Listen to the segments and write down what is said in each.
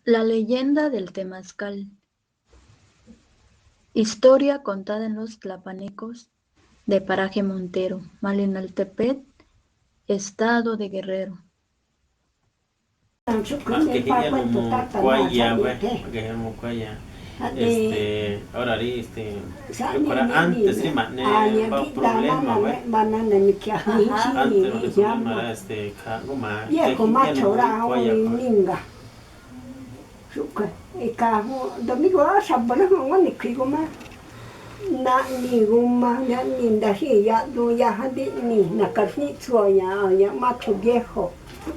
La leyenda del temazcal. Historia contada en los tlapanecos de Paraje Montero, Malinaltepet, Estado de Guerrero. Ahora antes sí va problema, domingo na ni guma ya ni ndahi ya do ya hadi ni na karni tsoya ya macho viejo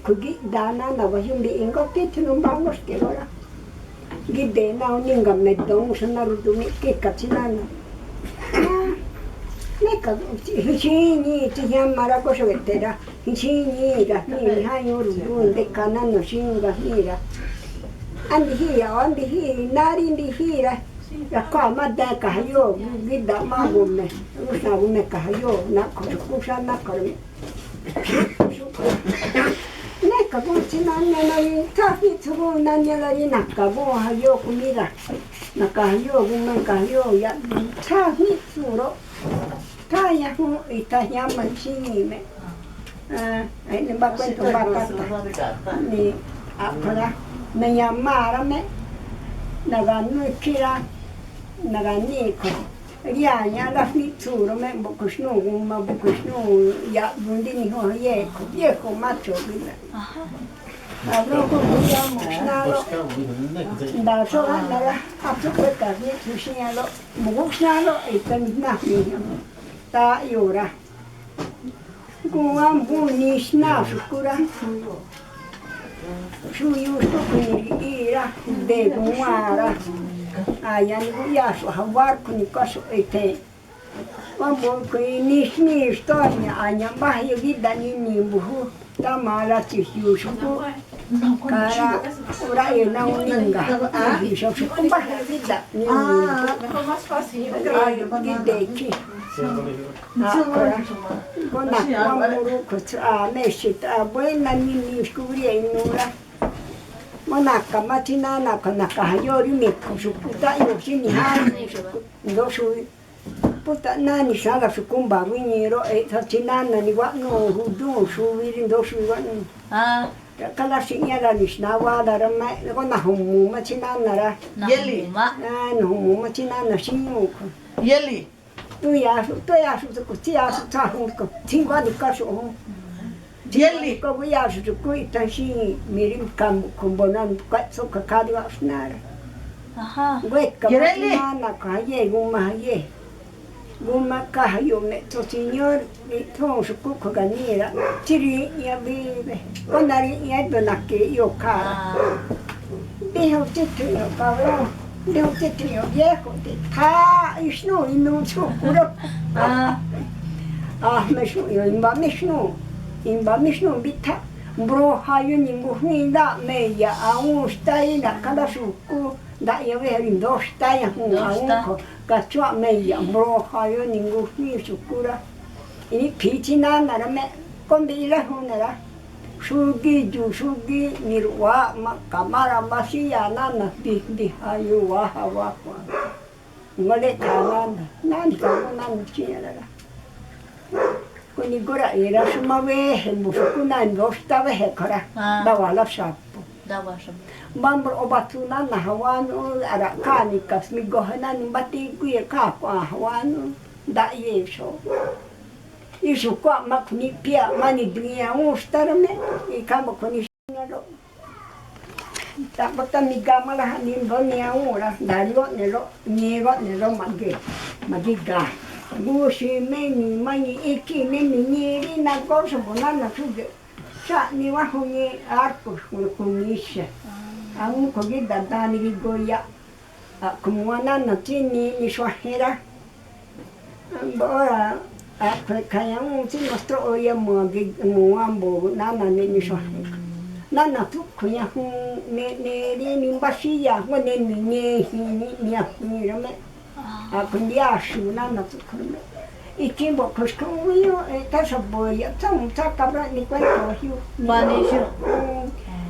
kugi dana na vayumbi ingo titinu vamos que ahora gide na uninga medon sana rudumi ke katinana neka hichini tiya mara ko shvetera hichini ga ni hayo rudu de kanano shinga hira andi hi nari ndi hira ya kama da kahayo gida magume usna gume kahayo na kusha na kare ne kago tinanya na tafi tugo nanya la ina kago hayo kumira na kahayo gume kahayo ya tafi suro taya hu itanya manchini me ne ba cuento batata ni apara me llamara me naganu kira nagani ko ya la fitsuro me bokushno guma bokushno ya bundi ni ho ye ko macho bila abro ko ya mushnalo da so na apro ka ni tushialo mushnalo itamina ni ta yura guma buni shna shukura shuyu kuni ira de guara aya ni ya so hawar kuni kaso ete vamos kuni ni storia anya bahya vida ni buhu tamala tishu shuku kara ura ena uninga tishu shuku bahya vida ni más fácil ayo gideki Kona kwamuru kutra meshita buena ni shkuria inura monaka matina na kana kahayori me kushukuta yoshini hani ndoshu puta nani sala shukumba winyiro tatina ni wa no hudu shuwiri ndoshu wa kala sinyala nishna wa darama kona humu matina nara yeli no humu matina na shinyu yeli tu ya su ku ti ya su ta hu ko tingwa ni ka sho yeli ko ya su ku ita shi mirim kam kumbonan ka so ka ka di wa snara Ajá. we ka Yereli. na ka ye guma ka yo me to señor ni to su ku ko ganira tiri ya vive konari ya dona ke yo ka dejo te yo cabrón Devo te trio viejo te ta ishno inu chukuro imba mishno bita bro hayo ningu hinda meya aun stai na kada shuku da yave rindo stai hu aun ko kachwa meya bro hayo ningu hi shukura ini pichina narame kombila hunara shugi nirwa kamara masiya nana di hayu wa ngole tanana nani nani chiara kuni gora era sumawe hembusukuna ndosta ve kara dawala shapo Dawa shab. bambro obatuna na hawanu ara kani kasmi gohana nimbati kuye ka hawanu da yesho Isu kwa makuni pia mani dunia ustarame ikamba kuni shingalo tapata migama la nimbo niaura dario nelo magiga gushi meni mani iki neni nyeri na goso bonana suge sa ni wahuni arpus kunisha amu kogi dadani gigoya kumuana na tini ni swahera bora kaya si nostro oya muambo nana ni swahera nana tu kuya ne nimbashia wene ni rame akundia shu nana tu kume ikimbo kushkuyo tasaboya tam takabra ni kwento hiu Vanishu.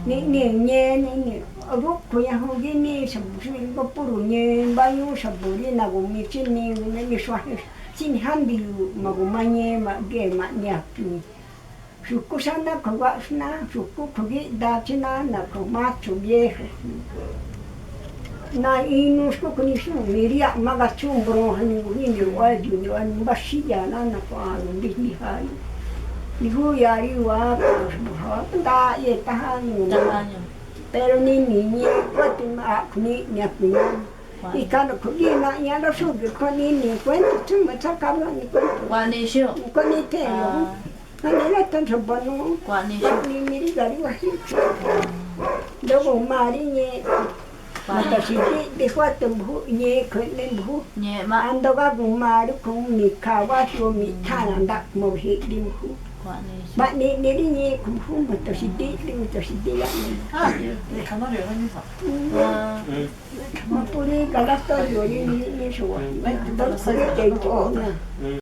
ni lúc khuya hôm kia ni sập sụi có bùrù nhẹ bao nhiêu sập bùrù nào cũng mi chín ni cũng mi xoay chín han đi mà cũng mai nhẹ mà ghé mà nhạc sụp cô sang đó có vợ na sụp cô có cái đa trên na là có mát chụp ye na inu sku kuni su miria maga chumbro hani ni wa ju an bashi ya na na ko an bi ni hai ni hu ya ri wa ha ta ye ta ha ni pero ni ko ti ma kuni ni apni y kana ko ni na ya da su ko ni cuento tu ma ta ka ni cuento Qua ni shu. ko ni te yo na ni la tan so banu Qua ni shu. ni mi ri ga ri wa dogo ma ri ni mà chỉ đi qua từng vụ nhẹ khởi lên vụ Nhẹ mà. anh đâu có vùng mà lúc cũng mì khao quá chua mì tha làm đặc màu hệ đi vụ Qua ni shu. bạn đi đi nhẹ cũng không mà tôi chỉ đi tôi chỉ đi lại 아, 네, 가나를 하면서. mà tôi đi cả đất tôi rồi đi số tôi có cái chỗ nè